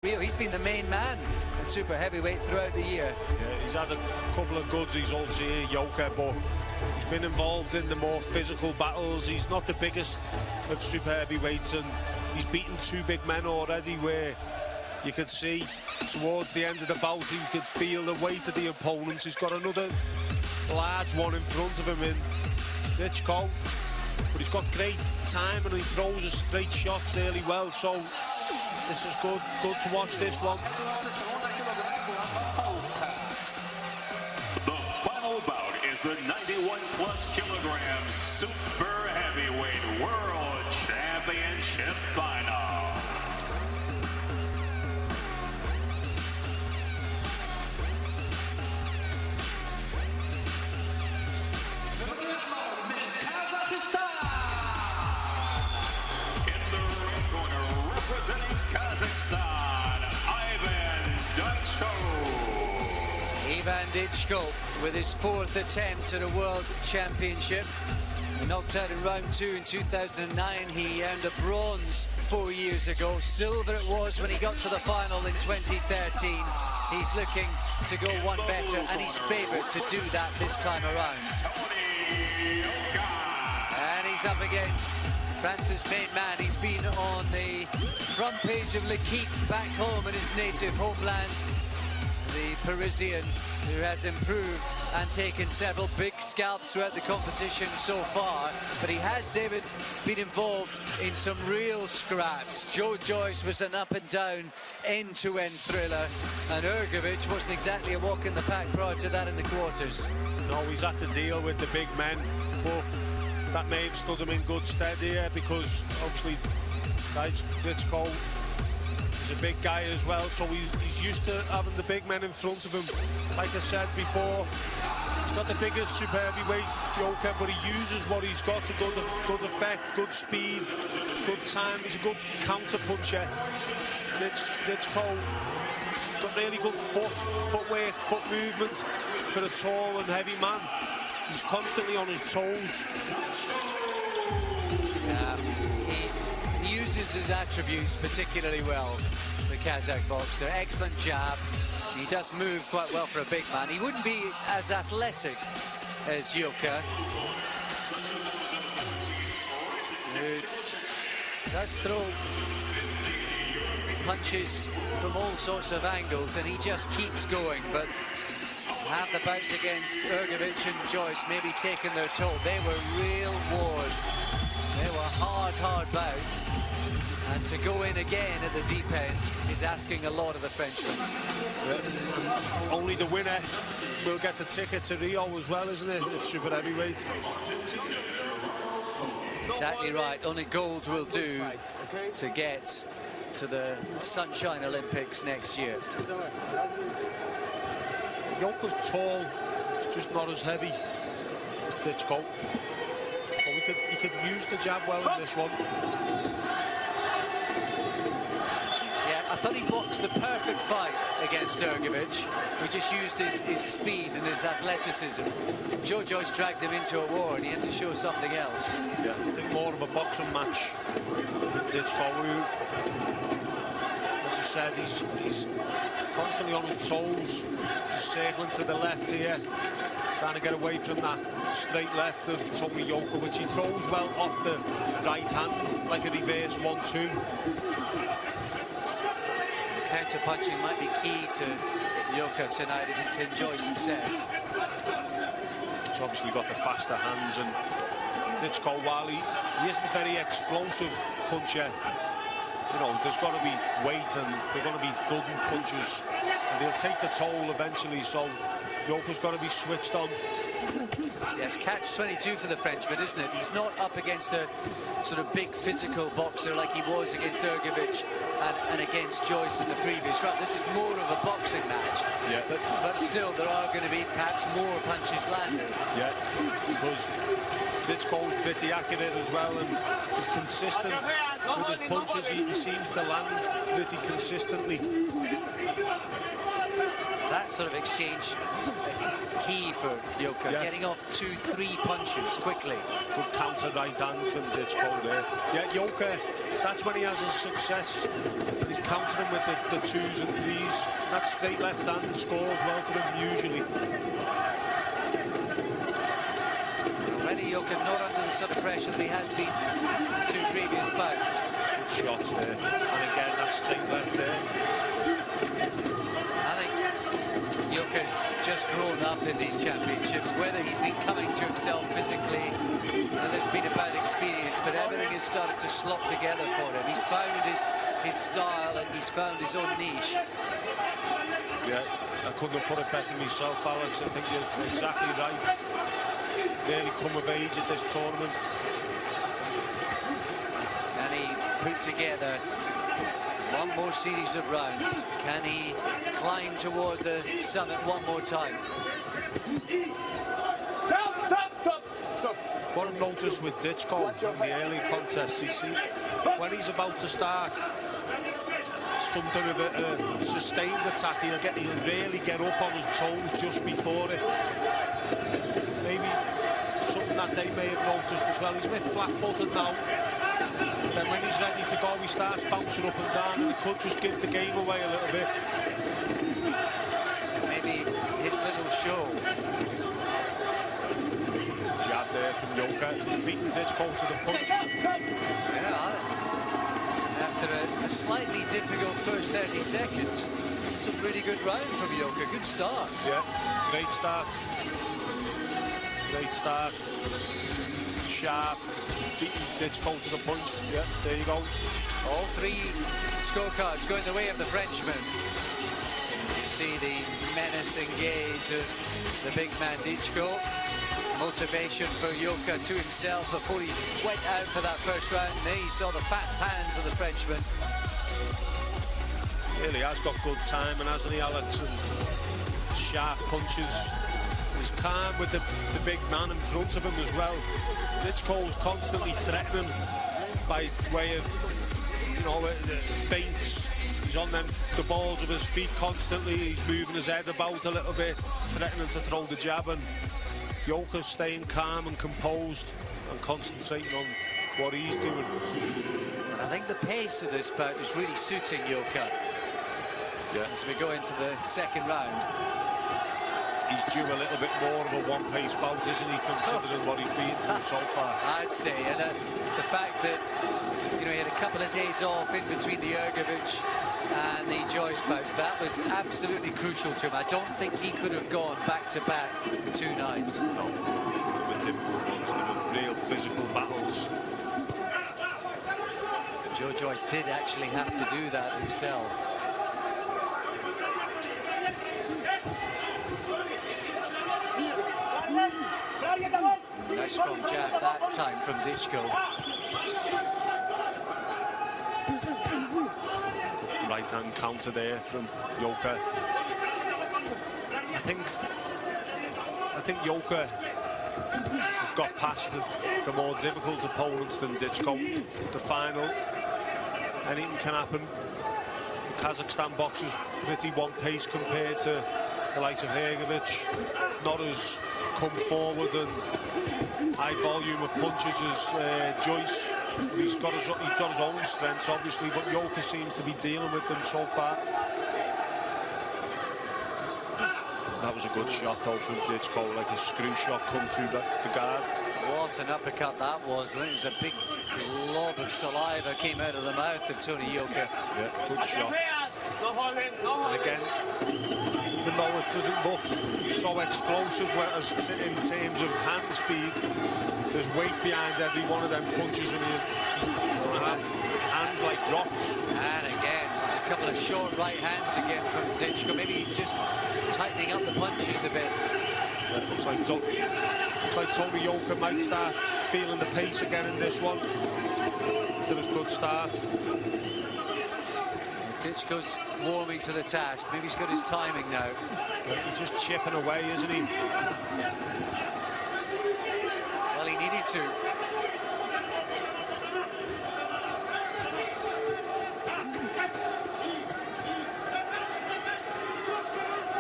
He's been the main man at super heavyweight throughout the year. Yeah, he's had a couple of good results here, Yoka, but he's been involved in the more physical battles. He's not the biggest of super heavyweights, and he's beaten two big men already where you could see towards the end of the bout, you could feel the weight of the opponents. He's got another large one in front of him in Dычko, but he's got great time and he throws his straight shots really well, so this is good to watch this one. The final bout is the 91+ kilogram super heavyweight world championship final. Representing Kazakhstan, Iván Dычko. Iván Dычko with his fourth attempt at a world championship. He knocked out in round 2 in 2009. He earned a bronze 4 years ago. Silver it was when he got to the final in 2013. He's looking to go one better, and he's favoured to do that this time around. Toни Yoka. And he's up against France's main man. He's been on the front page of L'Équipe back home in his native homeland. The Parisian who has improved and taken several big scalps throughout the competition so far. But he has, David, been involved in some real scraps. Joe Joyce was an up and down, end-to-end thriller. And Ergovic wasn't exactly a walk in the park prior to that in the quarters. No, he's had to deal with the big men, but that may have stood him in good stead here because obviously Dычko is a big guy as well, so he's used to having the big men in front of him. Like I said before, he's not the biggest super heavyweight, Yoka, but he uses what he's got to good effect, good speed, good time. He's a good counter puncher. Dычko got really good footwork, foot movement for a tall and heavy man. He's constantly on his toes. He uses his attributes particularly well, the Kazakh boxer. Excellent jab. He does move quite well for a big man. He wouldn't be as athletic as Yoka, who does throw punches from all sorts of angles, and he just keeps going. But half the bouts against Ergovic and Joyce maybe taking their toll. They were real wars. They were hard bouts. And to go in again at the deep end is asking a lot of the Frenchman. Only the winner will get the ticket to Rio as well, isn't it? It's super heavyweight. Exactly right. Only gold will do to get to the Sunshine Olympics next year. Yoka's tall, he's just not as heavy as Dычko. So he could use the jab well in this one. Yeah, I thought he boxed the perfect fight against Ergovic. He just used his speed and his athleticism. Joe Joyce dragged him into a war and he had to show something else. Yeah, I think more of a boxing match than Dычko, who, as I said, he's constantly on his toes. He's circling to the left here, trying to get away from that straight left of Toni Yoka, which he throws well off the right hand, like a reverse 1-2. Counter punching might be key to Yoka tonight if he's to enjoy success. He's obviously got the faster hands, and Dычko, while he isn't a very explosive puncher, you know, there's got to be weight and they're going to be thudding punches, and they'll take the toll eventually, so Yoka's got to be switched on. Yes, catch-22 for the Frenchman, isn't it? He's not up against a sort of big physical boxer like he was against Ergovic and against Joyce in the previous round. This is more of a boxing match, yeah. But still there are going to be perhaps more punches landed. Yeah, because Dычko's pretty accurate as well, and he's consistent with his punches. He seems to land pretty consistently. That sort of exchange key for Yoka, getting off 2-3 punches quickly. Good counter right hand from Dычko there. Yeah, Yoka that's when he has his success. And he's countering with the 2s and 3s. That straight left hand scores well for him usually. Toni Yooka not under the sort of pressure that he has been in the 2 previous bouts. Good shots there. And again, that straight left there. I think Yoka's just grown up in these championships, whether he's been coming to himself physically, there's been a bad experience, but everything has started to slot together for him. He's found his style and he's found his own niche. Yeah, I couldn't have put it better myself, Alex. I think you're exactly right. Really come of age at this tournament. Can he put together one more series of rounds? Can he climb toward the summit one more time? Stop. What I've noticed with Dyczko in the early contests, you see, when he's about to start something of a sustained attack, he'll really get up on his toes just before it. Maybe something that they may have noticed as well. He's a bit flat-footed now. Then when he's ready to go, he starts bouncing up and down, and it could just give the game away a little bit. Maybe his little show. Jab there from Yoka. He's beaten Dyczko to the punch. Yeah, after a slightly difficult first 30 seconds, it's a really good round from Yoka. Good start. Yeah, great start. Great start. Sharp. Beating Dyczko to the punch. Yeah, there you go. All 3 scorecards going the way of the Frenchman. You see the menacing gaze of the big man Dyczko. Motivation for Yoka to himself before he went out for that first round. And then he saw the fast hands of the Frenchman. Really has got good timing, hasn't he, Alex? And sharp punches. He's calm with the big man in front of him as well. Dyczko's constantly threatening by way of, you know, feints. He's on the balls of his feet constantly. He's moving his head about a little bit, threatening to throw the jab, and Yoka's staying calm and composed and concentrating on what he's doing. And I think the pace of this bout is really suiting Yoka. Yeah. As we go into the second round. He's due a little bit more of a one-pace bout, isn't he, considering what he's been through so far? I'd say, and the fact that, you know, he had a couple of days off in between the Ergovic and the Joyce bouts, that was absolutely crucial to him. I don't think he could have gone back-to-back 2 nights. No, they were difficult ones, they were real physical battles. Joe Joyce did actually have to do that himself. Nice strong jab that time from Dyczko. Right hand counter there from Yoka. I think Yoka has got past the more difficult opponents than Dyczko. The final, anything can happen. The Kazakhstan boxer's pretty one pace compared to the likes of Ergovic. Not as come forward and high volume of punches as Joyce. He's got his own strengths, obviously, but Yoka seems to be dealing with them so far. That was a good shot, though, from Dyczko, like a screw shot come through the guard. What an uppercut that was. I think it was a big glob of saliva came out of the mouth of Toni Yooka. Yeah, good shot. And again, even though it doesn't look so explosive in terms of hand speed, there's weight behind every one of them punches, and he's going to have hands like rocks. And again, there's a couple of short right hands again from Dyczko. Maybe he's just tightening up the punches a bit. Yeah, looks like Toni Yooka might start feeling the pace again in this one after his good start. Dyczko's warming to the task. Maybe he's got his timing now. Yeah, he's just chipping away, isn't he? Well, he needed to.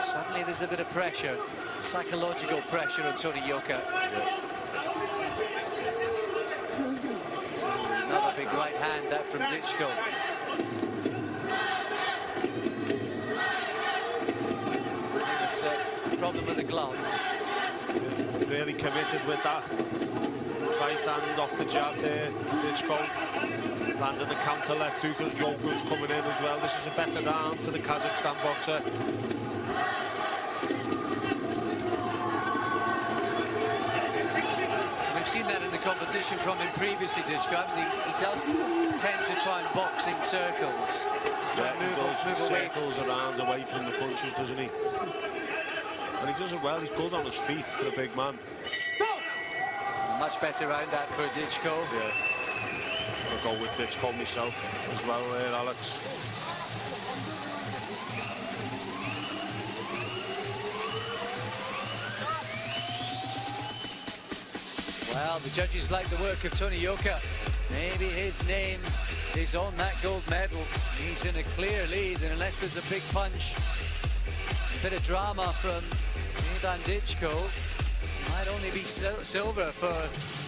Suddenly there's a bit of pressure, psychological pressure on Toni Yooka. Yeah. Another big right hand hand, that from Dyczko. It's a problem with the glove. Really committed with that right hand off the jab there. Dyczko landing the counter left hook as Yoka's coming in as well. This is a better round for the Kazakhstan boxer. We've seen that in the competition from him previously, Dyczko. He does tend to try and box in circles. Yeah, he does circles around away from the punches, doesn't he? And he does it well. He's good on his feet for a big man. Much better round that for Dyczko. Yeah. I'll go with Dyczko myself as well there, Alex. Well, the judges like the work of Toni Yoka. Maybe his name is on that gold medal. He's in a clear lead, and unless there's a big punch, a bit of drama from Ivan Dyczko, might only be silver for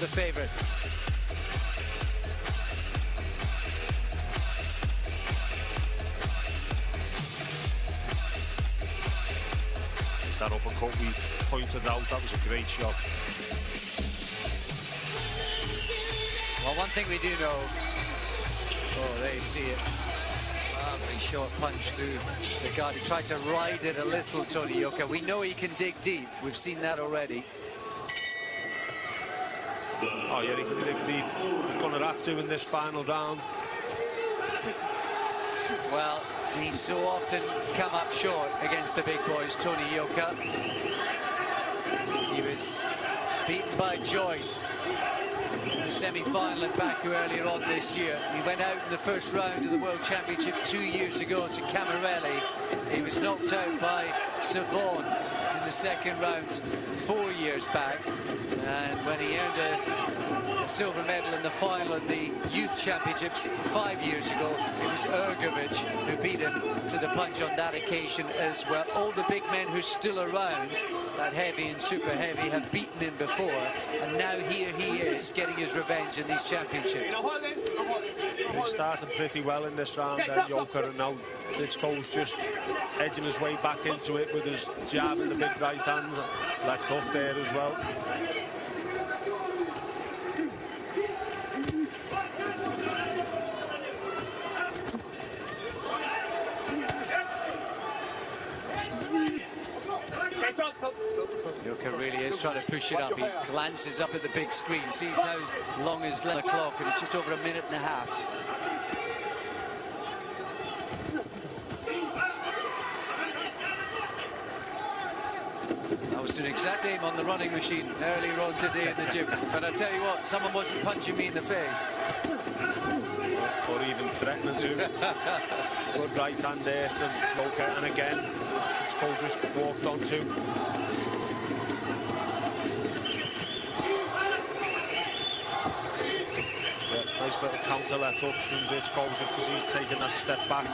the favourite. That uppercut we pointed out, that was a great shot. Well, one thing we do know, oh, there you see it. Lovely short punch through the guard. He tried to ride it a little, Toni Yoka. We know he can dig deep. We've seen that already. Oh yeah, he can dig deep. He's going to have to in this final round. Well, he's so often come up short against the big boys, Toni Yoka. He was beaten by Joyce in the semi-final at Baku earlier on this year. He went out in the first round of the World Championships 2 years ago to Camarelli. He was knocked out by Savon in the second round 4 years back. And when he earned a silver medal in the final of the Youth Championships 5 years ago, it was Ergovic who beat him to the punch on that occasion as well. All the big men who're still around, that heavy and super heavy, have beaten him before, and now here he is getting his revenge in these championships. He's starting pretty well in this round, Yoka, and now Dyczko's just edging his way back into it with his jab and the big right hand, left hook there as well. Yoka really is trying to push it up. He glances up at the big screen, sees how long is the clock, and it's just over a minute and a half. I was doing exact aim on the running machine earlier on today in the gym, but I tell you what, someone wasn't punching me in the face. Or even threatening to. Good right hand there from Yoka, and again, Dyczko just walked onto. Yeah, nice little counter left hooks from Dyczko just as he's taking that step back.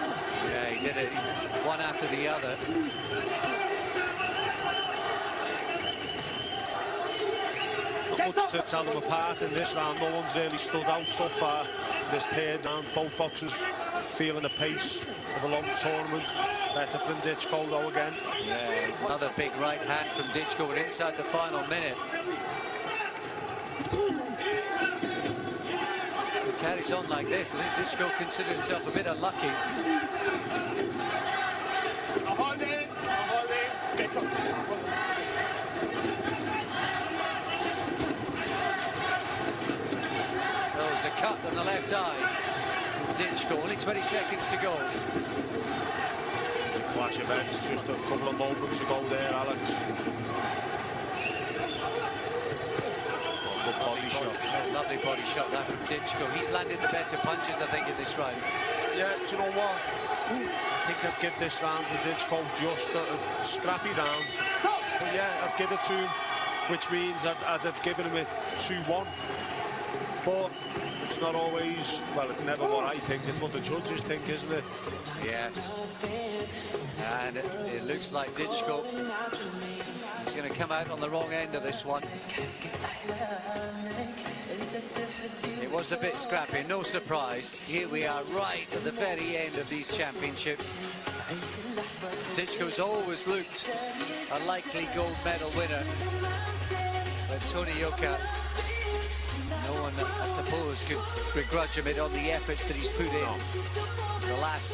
Yeah, he did it one after the other. Not much to tell them apart in this round. No one's really stood out so far this third round. Both boxers feeling the pace of a long tournament. Better from Dyczko though again. Yeah, another big right hand from Dyczko. We're inside the final minute. If it carries on like this, I think Dyczko considers himself a bit unlucky. There's a cut on the left eye. Dyczko, only 20 seconds to go. There's a clash of heads just a couple of moments ago there, Alex. Oh, good body shot. Lovely body shot that from Dyczko. He's landed the better punches, I think, in this round. Yeah, do you know what? I think I'd give this round to Dyczko, just a scrappy round. But yeah, I'd give it to him, which means I'd have given him a 2-1. But it's not always, well, it's never what I think, it's what the judges think, isn't it? Yes. And it looks like Dyczko is going to come out on the wrong end of this one. It was a bit scrappy, no surprise. Here we are right at the very end of these championships. Dyczko's always looked a likely gold medal winner, but Toni Yoka, no one, I suppose, could begrudge him it on the efforts that he's put in the last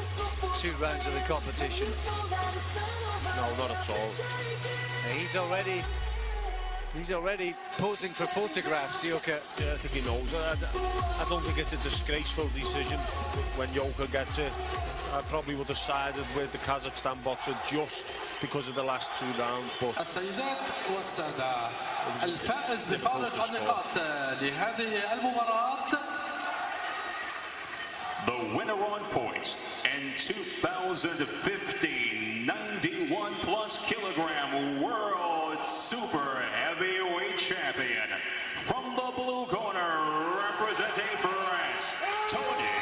2 rounds of the competition. No, not at all. He's already posing for photographs, Yoka. Yeah, I think he knows. I don't think it's a disgraceful decision when Yoka gets it. I probably would have sided with the Kazakhstan boxer just because of the last 2 rounds, but السيدات والسادة الفائز بفارق النقاط لهذه المباراة. The winner on points and 2015 91 plus kilogram world super heavyweight champion from the blue corner, representing France, Toni.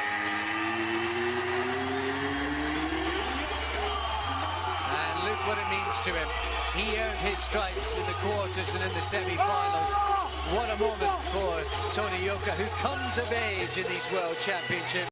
And look what it means to him. He earned his stripes in the quarters and in the semi-finals. What a moment for Toni Yoka, who comes of age in these World Championships.